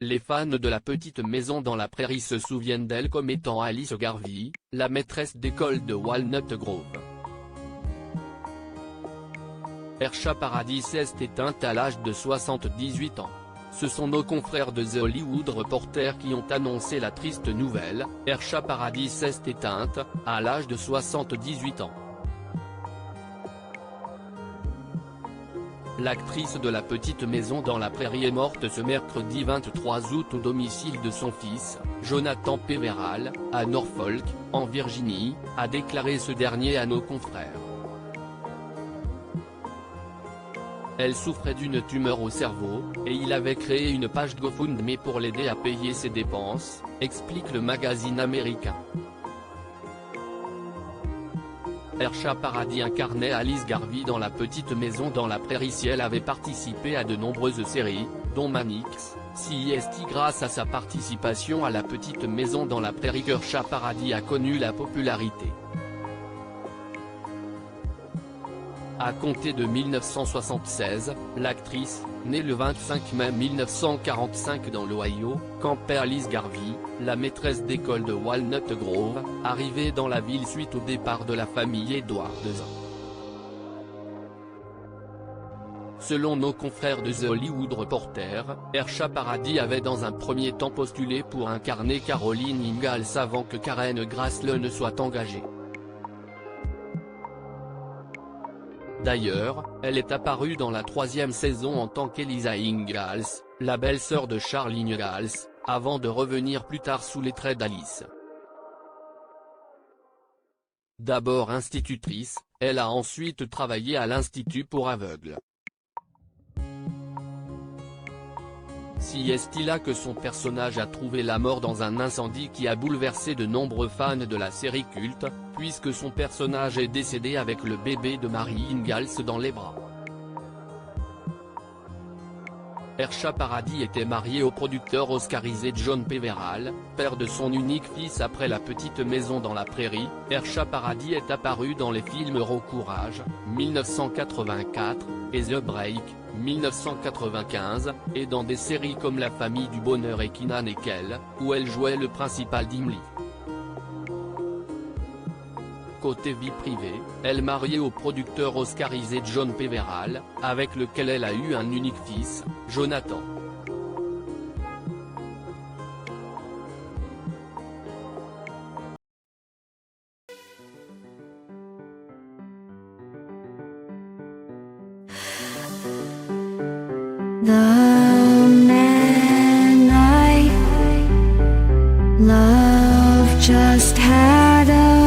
les fans de La Petite Maison dans la Prairie se souviennent d'elle comme étant Alice Garvey, la maîtresse d'école de Walnut Grove. Ersha Paradis s'est éteinte à l'âge de 78 ans. Ce sont nos confrères de The Hollywood Reporter qui ont annoncé la triste nouvelle. Ersha Paradis s'est éteinte, à l'âge de 78 ans. L'actrice de La Petite Maison dans la Prairie est morte ce mercredi 23 août au domicile de son fils, Jonathan Peverall, à Norfolk, en Virginie, a déclaré ce dernier à nos confrères. Elle souffrait d'une tumeur au cerveau, et il avait créé une page GoFundMe pour l'aider à payer ses dépenses, explique le magazine américain. Ersha Paradis incarnait Alice Garvey dans La Petite Maison dans la Prairie. Elle avait participé à de nombreuses séries, dont Mannix, CSI. Grâce à sa participation à La Petite Maison dans la Prairie, Ersha Paradis a connu la popularité. À compter de 1976, l'actrice, née le 25 mai 1945 dans l'Ohio, campait Alice Garvey, la maîtresse d'école de Walnut Grove, arrivée dans la ville suite au départ de la famille Edwards. Selon nos confrères de The Hollywood Reporter, Ersha Paradis avait dans un premier temps postulé pour incarner Caroline Ingalls avant que Karen Grassle ne soit engagée. D'ailleurs, elle est apparue dans la 3e saison en tant qu'Eliza Ingalls, la belle-sœur de Charles Ingalls, avant de revenir plus tard sous les traits d'Alice. D'abord institutrice, elle a ensuite travaillé à l'Institut pour aveugles. Si est là que son personnage a trouvé la mort dans un incendie qui a bouleversé de nombreux fans de la série culte, puisque son personnage est décédé avec le bébé de Mary Ingalls dans les bras. Ersha Paradis était mariée au producteur oscarisé John Peverall, père de son unique fils après La Petite Maison dans la Prairie. Ersha Paradis est apparue dans les films Raw Courage, 1984, et The Break, 1995, et dans des séries comme La Famille du Bonheur et Kenan et Kel, où elle jouait le principal Dimly. Côté vie privée, elle mariée au producteur oscarisé John Peverall, avec lequel elle a eu un unique fils, Jonathan. The man I love just had a